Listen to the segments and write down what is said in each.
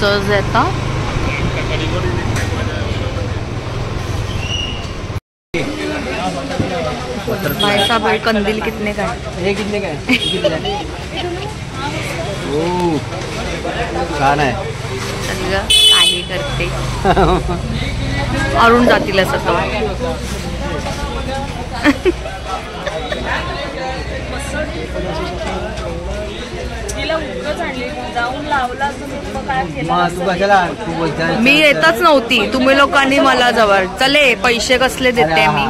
सहज येता भाई साहब ये कंदील कितने का है? ये कितने का है? ओह छान आहे. सगळं काही करते अरुण जातील असं तो. मी येतच नव्हती, तुम्ही लोकांनी मला जवळ चले पैसे कसले देते मी.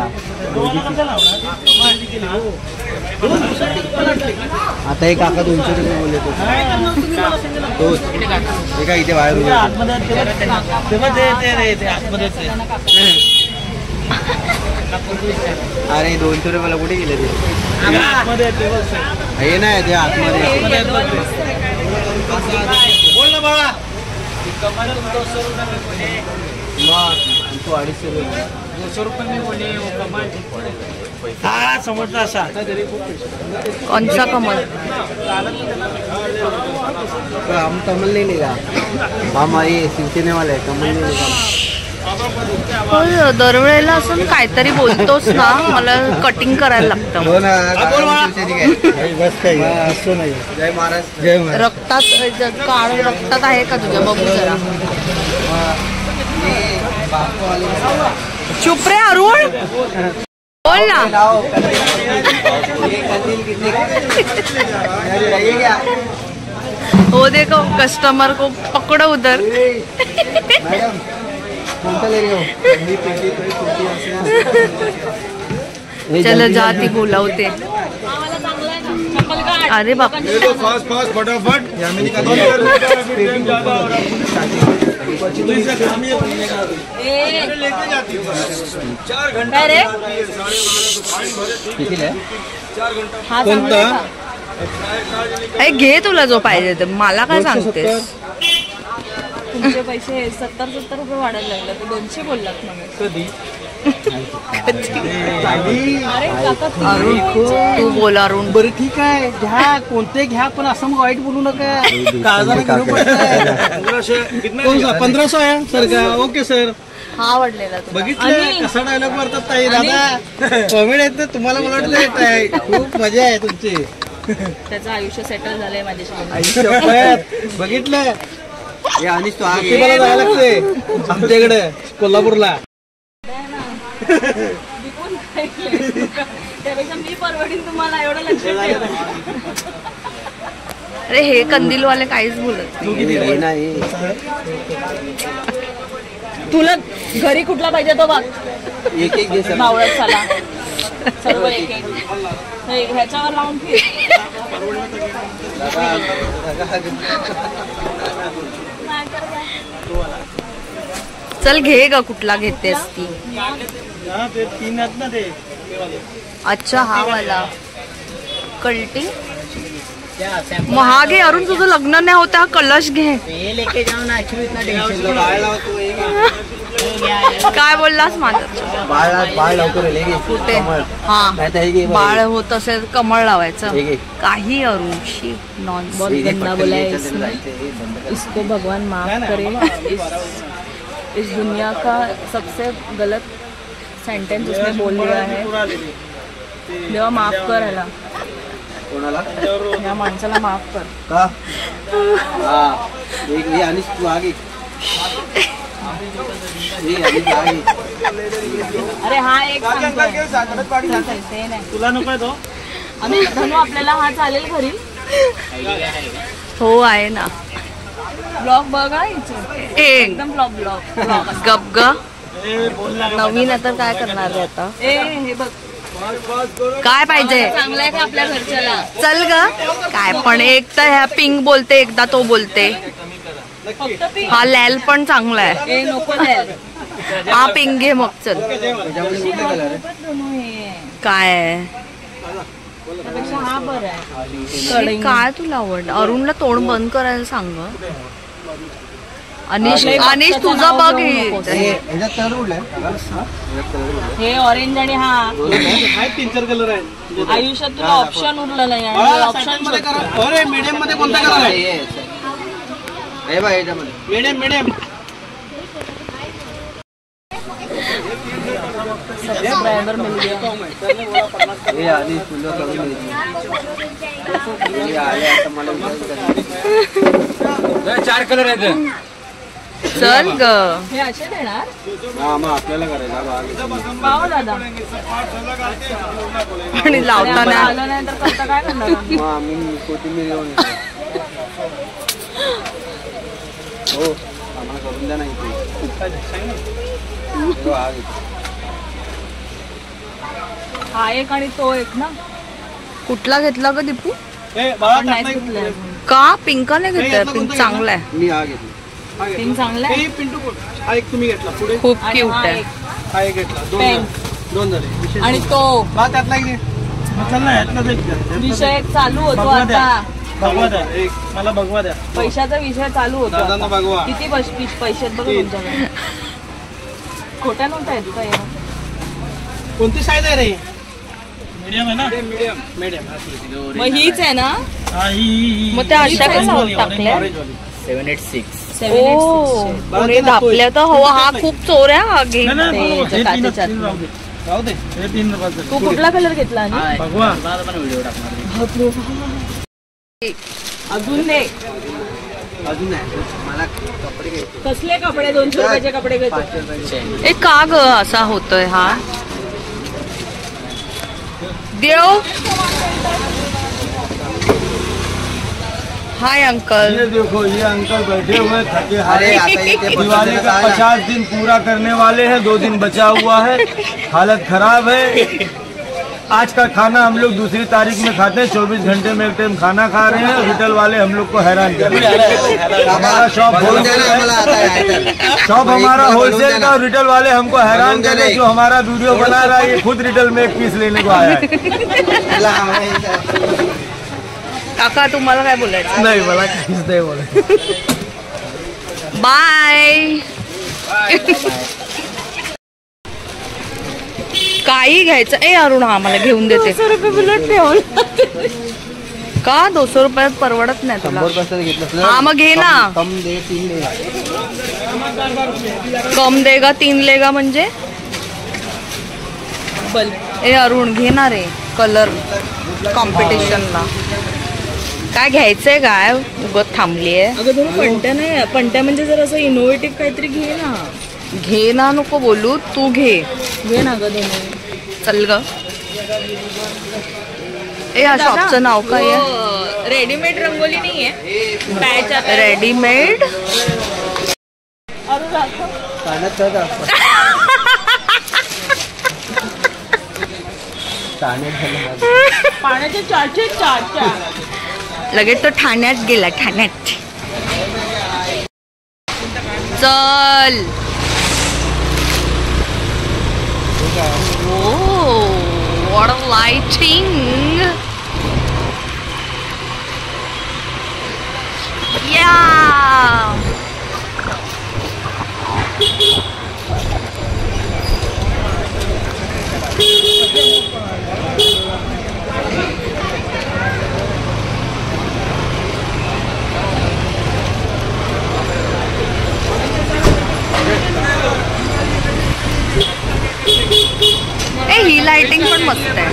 आता एक काका 200 रुपये बोलले तो काय इथे बाहेर अरे 200 रुपये मला कुठे गेले ते हे नाही ते आतमध्ये बोल ना बाळा. तो 250 रुपये मी बोले हा समजला असा. कोणचा कमल? हम कमल नहीं लेगा, हम ये शिवसेने वाले कमल नहीं लेगा. दरवेळेला असं काहीतरी बोलतोस ना, मला कटिंग करायला लागतं. जय महाराष्ट्र. रक्तात काळ रक्तात आहे का तुझ्या? बघू जरा. चुप रे अरुण, बोल ना. हो देखो कस्टमर को पकड़ो उधर. चलो जाती बोलावते. अरे बाप फास्ट फास्ट फटाफट. घे तुला जो पाहिजे ते. मला काय सांगतेस? तुमचे पैसे 70 रुपये वाढायला लागले. तर 200 बोललात ना. कधी? अरे काका तू बोल अरुण. बरं ठीक आहे घ्या, कोणते घ्या, पण असं मग वाईट बोलू नका. 1500 आहे सर का? Okay sir. हा आवडलेला बघितलं कसा डायलॉग मारतात ताई दादा. कॉमेडी आहेत ना तुम्हाला. मला वाटलं खूप मजा आहे तुमची. त्याचं आयुष्य सेटल झालंय माझ्याशी. आयुष्य बघितलं. आणि जायला लागते आमच्याकडे कोल्हापूरला. त्यापेक्षा मी परवडीन तुम्हाला. एवढं लक्ष ठेवा. अरे हे कंदीलवाले काहीच बोलत नाही. तुला घरी कुठला पाहिजे तो बघ. एक एक घे. मावळत चला सर्व एक एक ह्याच्यावर लावून फिर. चल घे ग, कुठला घेतेस ती? अच्छा हा वाला कल्टी. महागे अरुण, तुझं लग्न नाही होता. कलश घे. काय बोललास माझं? बाळ लवकर कुठे? हा बाळ होत असेल कमळ लावायचं. काही अरुणशी नॉन. बहुत गंदा बोला है इसने. इसको भगवान माफ करे. इस दुनिया का सबसे गलत सेंटेंस उसने बोल दिया है. देवा माफ कर ह्याला. या माणसाला माफ कर. का? आणि तू आगे. अरे हा एक तुला नको तो. आम्ही धनू आपल्याला हा चालेल घरी. हो आहे ना. ब्लॉग बघा एकदम ब्लॉग गप ग. नवीन आता काय करणार आहे आता? हे बघ काय पाहिजे? चांगलं आहे का आपल्या घरच्याला? चल ग. काय पण एक तर ह्या पिंक बोलते, एकदा तो बोलते. हा लॅल पण चांगला आहे. नको लॅल. हा पिंक घे मग. चल काय हा बरं आहे. काय तुला आवड? अरुणला तोंड बंद करायला सांग. अनिश तुझं बघ. हे ऑरेंज आणि हा 3-4 कलर आहे. आयुष्यात तुला ऑप्शन उरलं नाही. ऑप्शन मीडियम मध्ये कोणता कलर आहे? मीडियम मीडियम सब्सक्राइबर मिल गया। चार कलर आहेत चल ग हे असे देणार हा मग आपल्याला करायचं पाव दादा आणि लावताना आलं नाही तर करता काय करणार आम्ही? मग आम्ही कोथिंबीर घेऊन येतो. हो आम्हाला करून द्या ना इथे हा घेतो. हा एक आणि तो एक ना कुठला घेतला ग दीपू? पण नाही सुटले अजून. का पिंक नाही घेतोय? पिंक चांगला आहे, मी हा घेतला. पिंक चांगला आहे. पिंटू हा एक तुम्ही घेतला पुढे खूप आणि क्यूट हा आहे. एक. हा एक घेतला दोन झाले आणि तो हा त्यातला एक विषय एक चालू होतो आता भगवा द्या एक मला भगवा द्या पैशाचा विषय चालू होतो दादांना आता. भगवा किती पैसे आहेत बघा तुमच्याकडे. खोट्या नोटा आहेत का या? कोणती साईज आहे रे मीडियम आहे ना मीडियम मीडियम मग हीच आहे ना? मग त्या अशा कशा टाकल्या? 786 ओ कोणी दापल्या तर हवा. हा खूप चोऱ्या घे. राहू दे हे 3 रुपयाचं तू कुठला कलर घेतला आणि? भगवा अजून दे. अजून नाही मला कपडे घ्यायचे कसले कपडे? 200 रुपयाचे कपडे घेतो. ए का ग असा होतोय हा? देव हाय अंकल. ये देखो ये अंकल बैठे हुए थके अरे हारे आता इथे दिवाली का 50 दिन पूरा करने वाले हैं, 2 दिन बचा हुआ है, हालत खराब है। आज का खाना हम लोग दूसरी तारीख में खाते हैं, 24 घंटे में एक टाइम खाना खा रहे हैं। होटल वाले हम लोग को हैरान कर रहे हैं। हमारा शॉप हमारा होलसेल का, रिटेल वाले हमको हैरान कर रहे हैं। जो हमारा वीडियो बना रहा है ये खुद रिटेल में एक पीस लेने को आया है। काका तुम्हाला काय बोलायचं? नहीं बोला काहीच नाही बोला. बाय. काही घ्यायचं ए अरुण हा मला घेऊन देते. 200 रुपये बुलेट ठेवून का 200 रुपयात परवडत नाही तुला? 100 रुपयाचं घेतलं हा मग घे ना. कम दे 3 दे कम देगा 3 लेगा म्हणजे ए अरुण घेणार आहे कलर कॉम्पिटिशनला. काय घ्यायचंय काय उगत थांबलीये? अगं तुम्ही पंट्या नाही, पंट्या म्हणजे जर असं इनोव्हेटिव्ह काहीतरी घे ना. घे ना नको बोलू, तू घे. घे ना ग दोन्ही. चल ग. ए या शॉपचं नाव काय आहे? रेडीमेड रंगोली नाहीये, पॅच आता. रेडीमेड पाण्याचे चार. लगेच तो ठाण्यात गेला. ठाण्यात चल. Oh, what a lighting! Yeah! A he lighting पण मस्त आहे.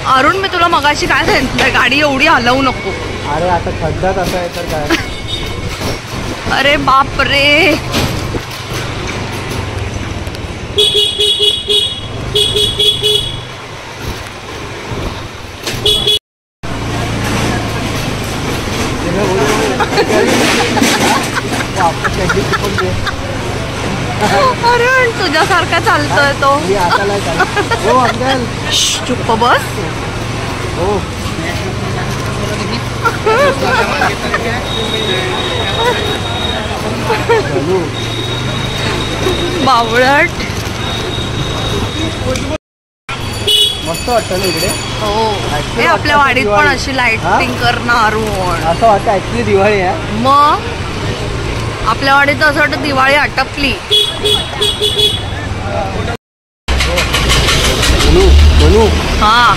अरुण मी तुला मगाशी काय सांगितलं, गाडी एवढी हलवू नको. अरे आता खड्डात असं आहे तर काय. अरे बाप रे. अरुण तुझ्यासारखा चालतोय तो. हो अंकल चुप्प बस. हो बावळट. मस्त वाटतं ना इकडे. हो, हे आपल्या वाडीत पण अशी लाइटिंग करणार असं वाटतं ऍक्च्युली दिवाळी आहे. मग आपल्या वाडीत असं वाटतं दिवाळी आटपली. म्हणू हा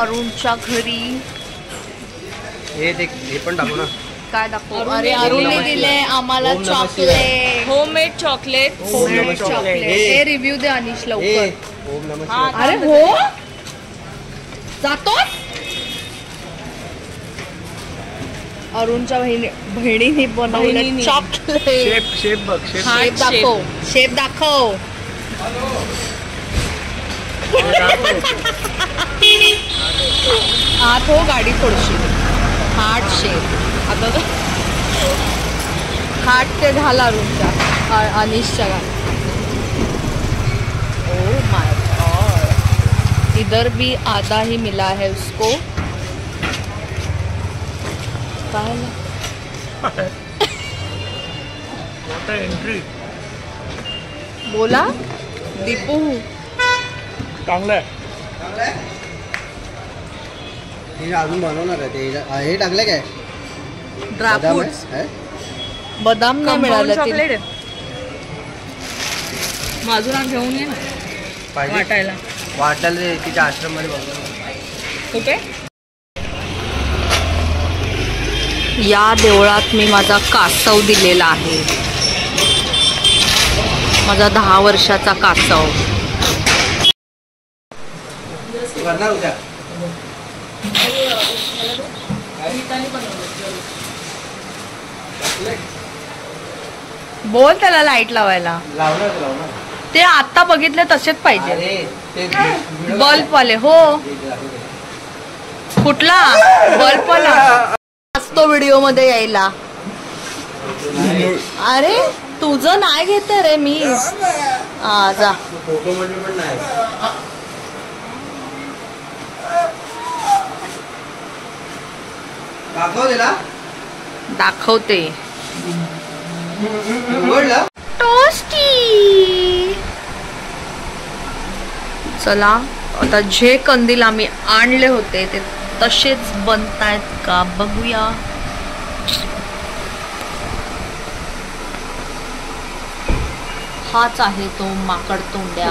अरुणच्या घरी हे पण टाकू ना. काय दाखव? अरे अरुणने दिले आम्हाला chocolate, homemade chocolate. Homemade chocolate. हे रिव्ह्यू दे अनिश लवकर. ओम नमः शिवाय. अरे हो जातो. अरुणच्या बहिणीने बनवलं चॉकलेट. शेप बघ, शेप दाखव, शेप दाखव. आत हो गाडी थोडीशी हार्ट शेप. आता हार्ट ते झाला अरुणच्या अनिशच्या गाडी. ओ माय गॉड, इधर भी आधा ही मिला है उसको. एंट्री बोला दीपू. चांगलं हे अजून बनवणार आहे ते. हे टाकलं काय? ड्रायफ्रुट्स. बदाम नाही मिळालं चॉकलेट माझून घेऊन ये ना वाटायला. वाटायला तिच्या आश्रम मध्ये बघतो. कुठे? या देवळात मी माझा कासव दिलेला आहे. माझा 10 वर्षाचा कासव. करणार उद्या. बोल त्याला लाईट लावायला. लावणार. ते आता बघितले तसेच पाहिजे. बल्ब वाले. हो कुठला बल्ब वाला असतो व्हिडिओ मध्ये यायला. अरे तुझं नाही घेते रे मी. जा. फोटो मध्ये पण नाही. दाखव दिला. दाखवते. उघडलं. टोस्टी. चला आता जे कंदील आम्ही आणले होते ते तसेच बनतायत का बघूया. हाच आहे तो माकड तोंड्या.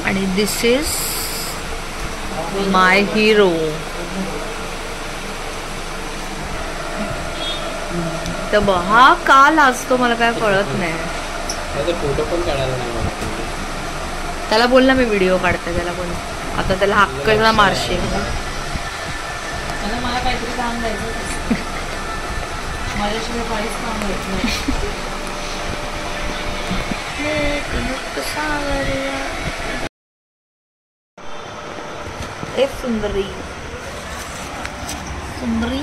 आणि दिस इज माय हिरो. तर हा का लाजतो मला काय कळत नाही. फोटो पण काढायला नाही. त्याला बोल ना मी व्हिडिओ काढते. त्याला बोल. आता त्याला हक्कला मारशील. मला काहीतरी काम द्यायचं. माझ्याशिवाय काहीच काम होत नाही. सुंदरी सुंदरी.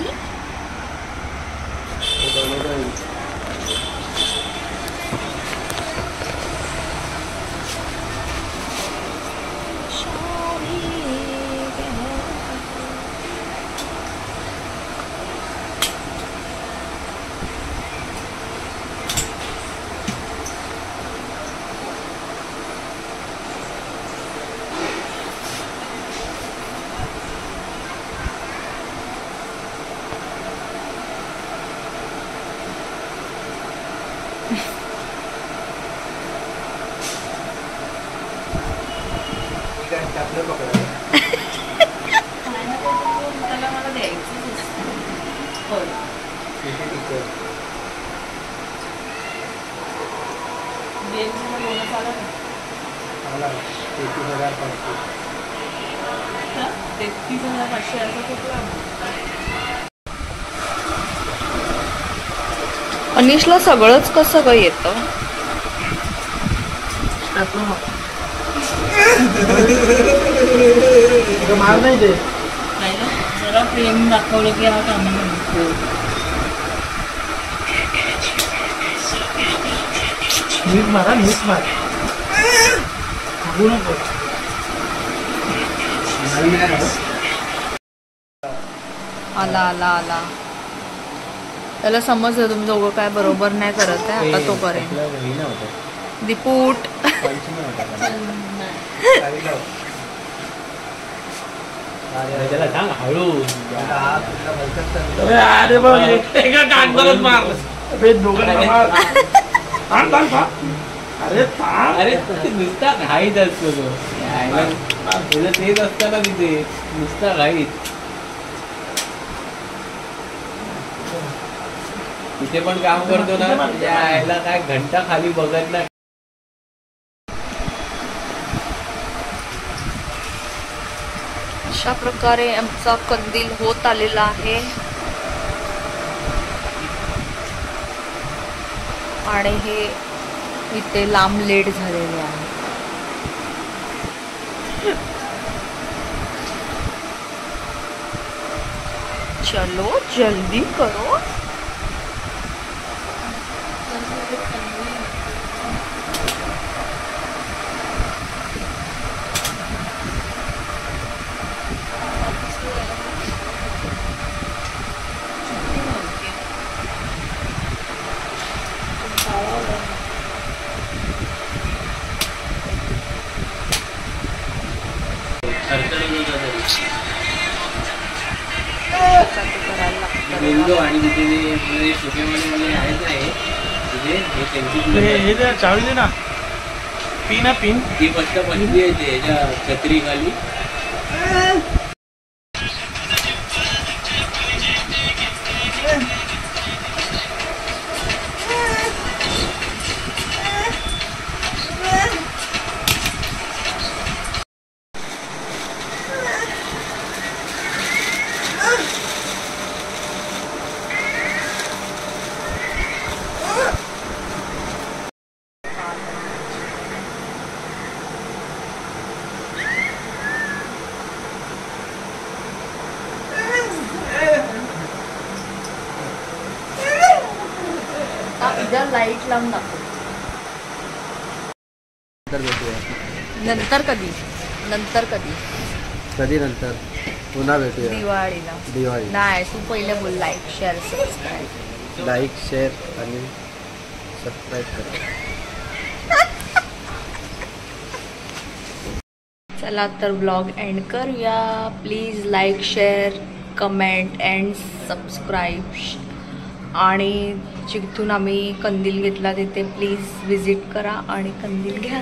अनिशला सगळंच कसं काय येतं. मार नाही ते. जरा प्रेम दाखवलं की हा काम. नीट मारा, नीट मार. नको. आला आला आला. त्याला समजलं तुम्ही दोघं काय बरोबर नाही करत आहे, आता तो करेल. दीपूट त्याला सांग हळू. अरे बघ कागदात मार. अरे अरे नुसता घाईत असतो तो. तुला तेच असतं ना तिथे, नुसता घाईत. तिथे पण काम करतो ना, यायला काय घंटा खाली बघत नाही. अशा प्रकारे आमचा कंदील होत आलेला आहे आणि हे इथे लांब लेट झालेले आहे. चलो जल्दी करो. आणि तिथे सुकेमध्ये मध्ये आहेच नाही तिथे चावी दे ना. पिन पिन ती फक्त बसली आहे त्याच्या छत्री खाली. लाईट लावून दाखव. नंतर कधी नंतर पुन्हा भेटूया दिवाळीला. नाही तू पहिले बोल. Like share subscribe. Like share आणि सबस्क्राईब करा. चला तर ब्लॉग एंड करूया. Please like share comment and subscribe. आणि जिथून आम्ही कंदील घेतला तिथे प्लीज विजिट करा आणि कंदील घ्या.